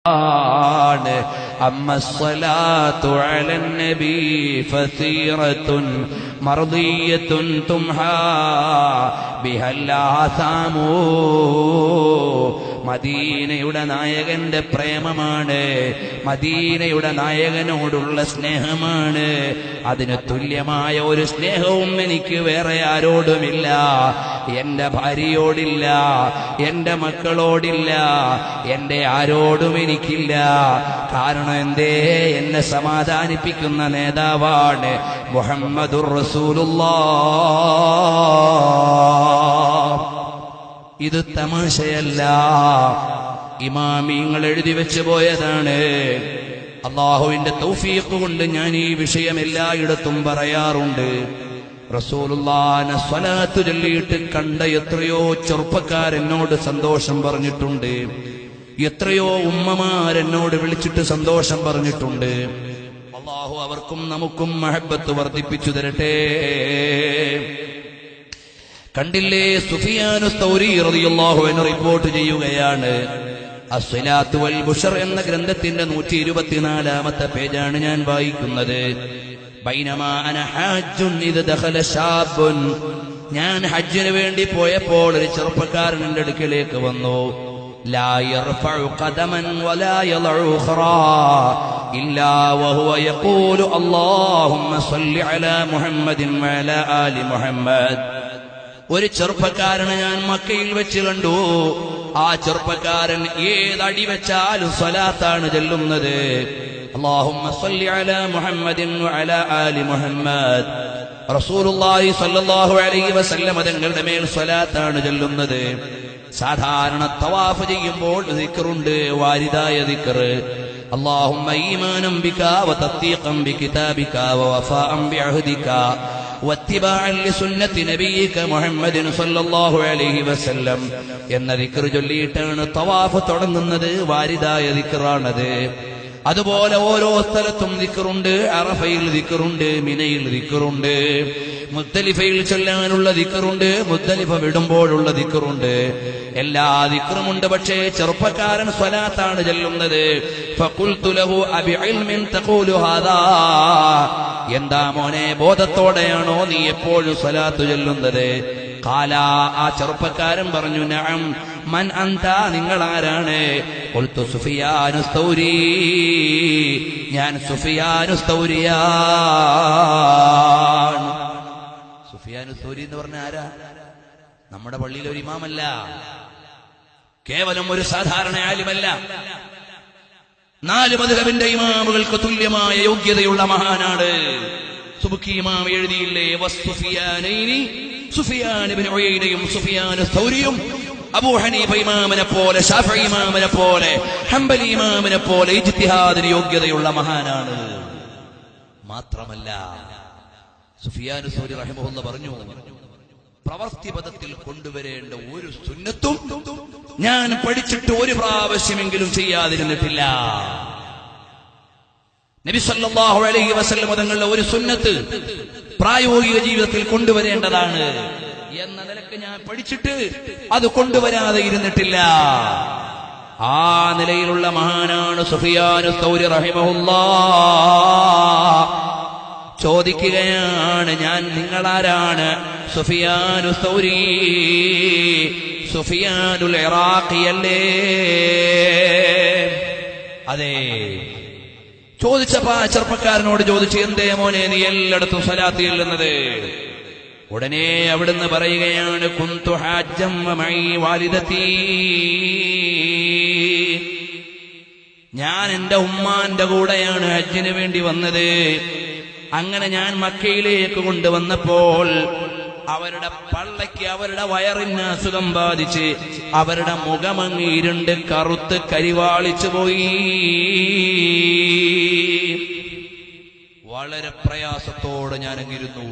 أما الصلاة على النبي فثيرة مرضية تمحى بها الآثام. മദീനയുടെ നായകന്റെ പ്രേമമാണ്, മദീനയുടെ നായകനോടുള്ള സ്നേഹമാണ്. അതിന് തുല്യമായ ഒരു സ്നേഹവും എനിക്ക് വേറെ ആരോടുമില്ല. എന്റെ ഭാര്യയോടില്ല, എന്റെ മക്കളോടില്ല, എന്റെ ആരോടും എനിക്കില്ല. കാരണം എന്തേ? എന്നെ സമാധാനിപ്പിക്കുന്ന നേതാവാണ് മുഹമ്മദുർ റസൂലുള്ളാഹ്. ഇത് തമാശയല്ല, ഇമാമിങ്ങൾ എഴുതി വെച്ചു പോയതാണ്. അള്ളാഹുവിന്റെ തൗഫീഖ് കൊണ്ട് ഞാൻ ഈ വിഷയം എല്ലായിടത്തും പറയാറുണ്ട്. റസൂലുള്ളാഹിനെ സ്വലാത്ത് ചൊല്ലിയിട്ട് കണ്ട എത്രയോ ചെറുപ്പക്കാരെന്നോട് സന്തോഷം പറഞ്ഞിട്ടുണ്ട്, എത്രയോ ഉമ്മമാരെന്നോട് വിളിച്ചിട്ട് സന്തോഷം പറഞ്ഞിട്ടുണ്ട്. അള്ളാഹു അവർക്കും നമുക്കും മഹബ്ബത്ത് വർദ്ധിപ്പിച്ചു തരട്ടെ. കണ്ടില്ലേ, സുഫിയാനു സൗരി റളിയല്ലാഹു അൻഹു റിപ്പോർട്ട് ചെയ്യുകയാണ്. അസ്സലാത്തു വൽ ബുശർ എന്ന ഗ്രന്ഥത്തിന്റെ 124-ാമത്തെ പേജാണ് ഞാൻ വായിക്കുന്നത്. ബൈനമാ അന ഹജ്ജുൻ ഇദ് ദഖല ശാബുൻ, ഞാൻ ഹജ്ജിന് വേണ്ടി പോയപ്പോൾ ഒരു ചെറുപ്പക്കാരൻ എൻ്റെ അടുക്കലേക്ക് വന്നു. ലാ യർഫഉ ഖദമൻ വലാ യളഉ ഉഖറാ ഇല്ലാ വഹുവ യഖൂലു അല്ലാഹുമ്മ സ്വല്ലി അലാ മുഹമ്മദിൻ വഅലാ ആലി മുഹമ്മദ്. ഒരു ചെറുപ്പക്കാരനെ ഞാൻ മക്കയിൽ വെച്ച് കണ്ടു. ആ ചെറുപ്പക്കാരൻ ഏതടി വെച്ചാലും സ്വലാത്താണ് ചൊല്ലുന്നത്. അല്ലാഹുമ്മ സ്വല്ലി അലാ മുഹമ്മദിൻ വഅലാ ആലി മുഹമ്മദ്. റസൂലുള്ളാഹി സ്വല്ലല്ലാഹു അലൈഹി വസല്ലം തങ്ങളുടെ മേൽ സ്വലാത്താണ് ചൊല്ലുന്നത്. സാധാരണ തവാഫ് ചെയ്യുമ്പോൾ ദിക്റുണ്ട്, വാരിദായ ദിക്ർ. അല്ലാഹുമ്മ ഈമാനം ബിക വതസ്ദീഖൻ ബികിതാബിക വവഫാഅൻ ബിഅഹദിക വത്തിബാഅൻ ലിസുന്നത്തി നബിയിക മുഹമ്മദിൻ സ്വല്ലല്ലാഹു അലൈഹി വസല്ലം എന്ന ദിക്ർ ചൊല്ലിയിട്ടാണ് തവാഫ് തുടങ്ങുന്നത്. വാരിദായ ദിക്റാണത്. അതുപോലെ ഓരോ സ്ഥലത്തും ദിക്റുണ്ട്. അറഫയിൽ ദിക്റുണ്ട്, മിനയിൽ ദിക്റുണ്ട്, മുസ്ദലിഫയിൽ ചൊല്ലാനുള്ള ദിക്റുണ്ട്, മുസ്ദലിഫ വിടുമ്പോഴുള്ള ദിക്റുണ്ട്. എല്ലാ ദിക്റുമുണ്ട്. പക്ഷേ ചെറുപ്പക്കാരൻ സ്വലാത്താണ് ചൊല്ലുന്നത്. ഫഖുൽതു ലഹു അബിഇൽമിൻ തഖൂലു ഹാദാ, എന്താ മോനെ, ബോധത്തോടെയാണോ നീ എപ്പോഴും സ്വലാത്ത് ചൊല്ലുന്നത്? ഖാല, ആ ചെറുപ്പക്കാരൻ പറഞ്ഞു, നഅം. മൻ അന്ത, നിങ്ങൾ ആരാണ്? ഖുൽതു സുഫിയാനു സൗരി, ഞാൻ സുഫിയാനു സൗരിയാണ്. സുഫിയാനു സൗരി എന്ന് പറഞ്ഞ ആരാ? നമ്മുടെ പള്ളിയിലെ ഒരു ഇമാമല്ല, കേവലം ഒരു സാധാരണ ആലിമല്ല. 4 മദ്ഹബിന്റെ ഇമാമുകൾക്ക് തുല്യമായ യോഗ്യതയുള്ള മഹാനാണ്. സുബ്കി ഇമാം എഴുതിയില്ലേ, വസ്സുഫിയാനൈനി, സുഫിയാൻ ഇബ്നു ഉയൈനയും സുഫിയാനു സൗരിയും അബൂ ഹനീഫ ഇമാമിനെ പോലെ, ശാഫിഈ ഇമാമിനെ പോലെ, ഹംബലി ഇമാമിനെ പോലെ ഇജ്തിഹാദിന് യോഗ്യതയുള്ള മഹാനാണ്. മാത്രമല്ല, സുഫിയാനു സൗരി റഹിമഹുല്ലാഹ് പറഞ്ഞു, പ്രവൃത്തിപദത്തിൽ കൊണ്ടുവരേണ്ട ഒരു സുന്നത്തും ഞാൻ പഠിച്ചിട്ട് ഒരു പ്രാവശ്യമെങ്കിലും ചെയ്യാതിരുന്നിട്ടില്ല. നബി സല്ലല്ലാഹു അലൈഹി വസല്ലം തങ്ങളുടെ ഒരു സുന്നത്ത് പ്രായോഗിക ജീവിതത്തിൽ കൊണ്ടുവരേണ്ടതാണ് എന്ന നിലക്ക് ഞാൻ പഠിച്ചിട്ട് അത് കൊണ്ടുവരാതെ ഇരുന്നിട്ടില്ല. ആ നിലയിലുള്ള മഹാനാണ് സുഫിയാനു സൗരി റഹിമഹുല്ലാഹ്. ചോദിക്കുകയാണ്, ഞാൻ നിങ്ങളാരാണ്? സുഫിയാനു സൗരി, സുഫിയാനുൽ ഇറാഖിയല്ലേ? അതെ. ചോദിച്ചപ്പോ ആ ചെറുപ്പക്കാരനോട് ചോദിച്ചു, എന്തേ മോനെ നീ എല്ലായിടത്തും സ്വലാത്ത് ചൊല്ലുന്നത്? ഉടനെ അവിടുന്ന് പറയുകയാണ്, കുന്തു ഹാജ്ജം വമഈ വാലിദതീ, ഞാൻ എന്റെ ഉമ്മാന്റെ കൂടെയാണ് ഹജ്ജിന് വേണ്ടി വന്നത്. അങ്ങനെ ഞാൻ മക്കയിലേക്ക് കൊണ്ടുവന്നപ്പോൾ അവരുടെ പള്ളയ്ക്ക്, അവരുടെ വയറിന് അസുഖം ബാധിച്ച് അവരുടെ മുഖമങ്ങ് ഇരുണ്ട് കറുത്ത് കരിവാളിച്ചു പോയി. വളരെ പ്രയാസത്തോടെ ഞാനങ്ങിരുന്നു.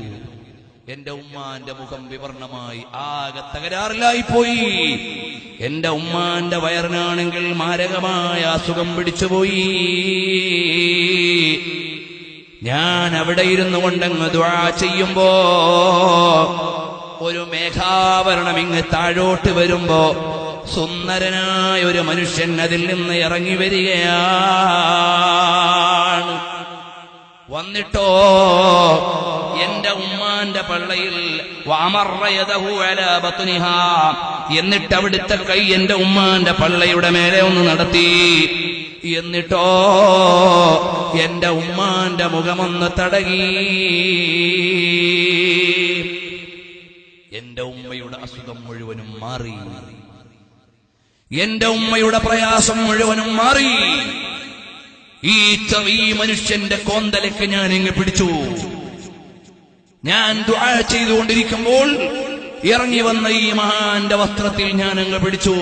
എന്റെ ഉമ്മാന്റെ മുഖം വിവർണമായി, ആകെ തകരാറിലായിപ്പോയി. എന്റെ ഉമ്മാന്റെ വയറിനാണെങ്കിൽ മാരകമായ അസുഖം പിടിച്ചുപോയി. ഞാൻ അവിടെ ഇരുന്നു കൊണ്ടങ്ങ് ദുആ ചെയ്യുമ്പോ ഒരു മേഘാവരണം ഇങ്ങ് താഴോട്ട് വരുമ്പോ സുന്ദരനായ ഒരു മനുഷ്യൻ അതിൽ നിന്ന് ഇറങ്ങി വരികയാണ്. വന്നിട്ടോ എന്റെ ഉമ്മാന്റെ പള്ളയിൽ എന്നിട്ട് അവിടുത്തെ കൈ എന്റെ ഉമ്മാന്റെ പള്ളയുടെ മേലെ ഒന്ന് നടത്തി. എന്നിട്ടോ എന്റെ ഉമ്മാന്റെ മുഖമൊന്ന് തടകി. എന്റെ ഉമ്മയുടെ അസുഖം മുഴുവനും മാറി. എന്റെ ഉമ്മയുടെ പ്രയാസം മുഴുവനും മാറി. ഈ ചെറിയ മനുഷ്യന്റെ കോന്തലയ്ക്ക് ഞാൻ ഇങ്ങ് പിടിച്ചു. ഞാൻ ദുആ ചെയ്തുകൊണ്ടിരിക്കുമ്പോൾ ഇറങ്ങി വന്ന ഈ മഹാന്റെ വസ്ത്രത്തിൽ ഞാൻ അങ്ങ് പിടിച്ചു.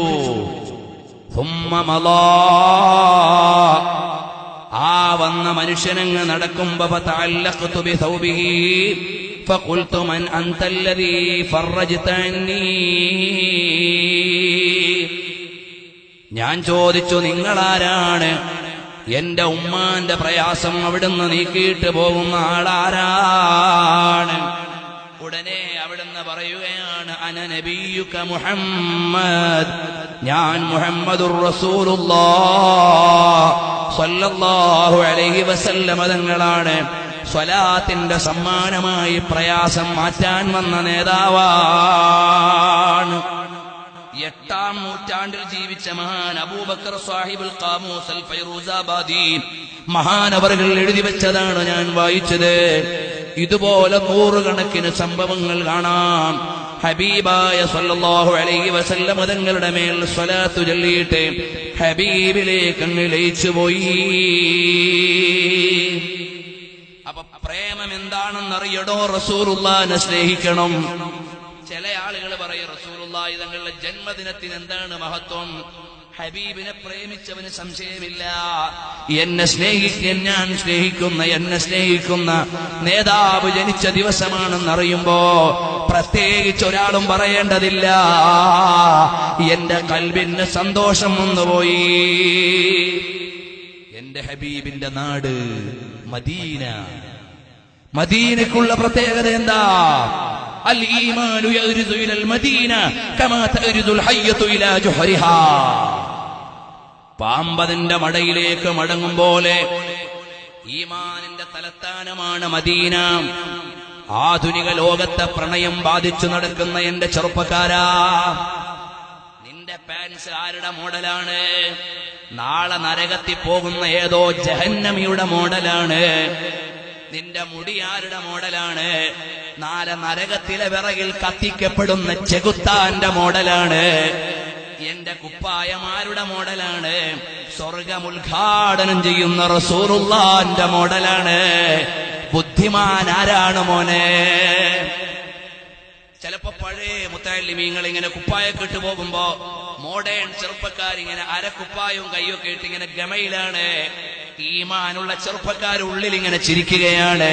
ആ വന്ന മനുഷ്യനങ്ങ് നടക്കുമ്പോ ഫതഅല്ലഖ്തു ബിഥൗബിഹി ഫഖുൽതു മൻ അൻത അല്ലദീ ഫറജ്ത അന്നീ. ഞാൻ ചോദിച്ചു, നിങ്ങളാരാണ്? എന്റെ ഉമ്മാന്റെ പ്രയാസം അവിടുന്ന് നീക്കിയിട്ട് പോകുന്ന ആളാരാണ്? ഉടനെ അവിടുന്ന് പറയുകയാണ്, അന നബിയുക മുഹമ്മദ്, ഞാൻ മുഹമ്മദുർ റസൂലുള്ളാഹ് സ്വല്ലല്ലാഹു അലൈഹി വസല്ലം തങ്ങളാണ്. സ്വലാത്തിന്റെ സമ്മാനമായി പ്രയാസം മാറ്റാൻ വന്ന നേതാവാണ്. 8-ാം നൂറ്റാണ്ടിൽ ജീവിച്ച മഹാൻ അബൂബക്കർ സാഹിബുൽ ഖാമൂസ് അൽ ഫൈറൂസാബാദി മഹാനവറുകൾ എഴുതി വെച്ചതാണ് ഞാൻ വായിച്ചത്. ഇതുപോലെ 100 കണക്കിന് സംഭവങ്ങൾ കാണാം. ഹബീബായ സ്വല്ലല്ലാഹു അലൈഹി വസല്ലം തങ്ങളുടെ മേൽ സ്വലാത്തു ചൊല്ലിയിട്ട് ഹബീബിലേക്ക് അങ്ങ് ലയിച്ചുപോയി. അപ്പൊ പ്രേമം എന്താണെന്നറിയടോ? റസൂലുള്ളാഹിനെ സ്നേഹിക്കണം. ചില ആളുകൾ പറയും, റസൂലുള്ളാഹി തങ്ങളുടെ ജന്മദിനത്തിന് എന്താണ് മഹത്വം? ഹബീബിനെ പ്രേമിച്ചവന് സംശയമില്ല. എന്നെ സ്നേഹിക്കാൻ, ഞാൻ സ്നേഹിക്കുന്ന, എന്നെ സ്നേഹിക്കുന്ന നേതാവ് ജനിച്ച ദിവസമാണെന്നറിയുമ്പോ പ്രത്യേകിച്ച് ഒരാളും പറയേണ്ടതില്ല. എന്റെ കൽബിന് സന്തോഷം വന്നുപോയി. എന്റെ ഹബീബിന്റെ നാട് മദീന. മദീനക്കുള്ള പ്രത്യേകത എന്താ? അൽ ഈമാനു യഗ്രിദു ഇലൽ മദീന കമാ തഗ്രിദുൽ ഹയ്യതു ഇലാ ജുഹരിഹാ. പാമ്പതിന്റെ മടയിലേക്ക് മടങ്ങും പോലെ ഈമാനിന്റെ തലസ്ഥാനമാണ് മദീന. ആധുനിക ലോകത്തെ പ്രണയം ബാധിച്ചു നടക്കുന്ന എന്റെ ചെറുപ്പക്കാരാ, നിന്റെ പാൻസ് ആരുടെ മോഡലാണ്? നാളെ നരകത്തിൽ പോകുന്ന ഏതോ ജഹന്നമിയുടെ മോഡലാണ്. നിന്റെ മുടി ആരുടെ മോഡലാണ്? നാളെ നരകത്തിലെ വിറകിൽ കത്തിക്കപ്പെടുന്ന ചെകുത്താന്റെ മോഡലാണ്. എന്റെ കുപ്പായമാരുടെ മോഡലാണ്? സ്വർഗം ഉദ്ഘാടനം ചെയ്യുന്ന റസൂലുള്ളാഹിന്റെ മോഡലാണ്. ബുദ്ധിമാൻ ആരാണ് മോനെ? ചിലപ്പോ പഴയ മുത്തഅല്ലിമീങ്ങൾ ഇങ്ങനെ കുപ്പായൊക്കെ ഇട്ട് പോകുമ്പോ മോഡേൺ ചെറുപ്പക്കാരിങ്ങനെ അരക്കുപ്പായവും കയ്യൊക്കെ ഇട്ട് ഇങ്ങനെ ഗമയിലാണ്. ഈമാനുള്ള ചെറുപ്പക്കാരുള്ളിൽ ഇങ്ങനെ ചിരിക്കുകയാണ്.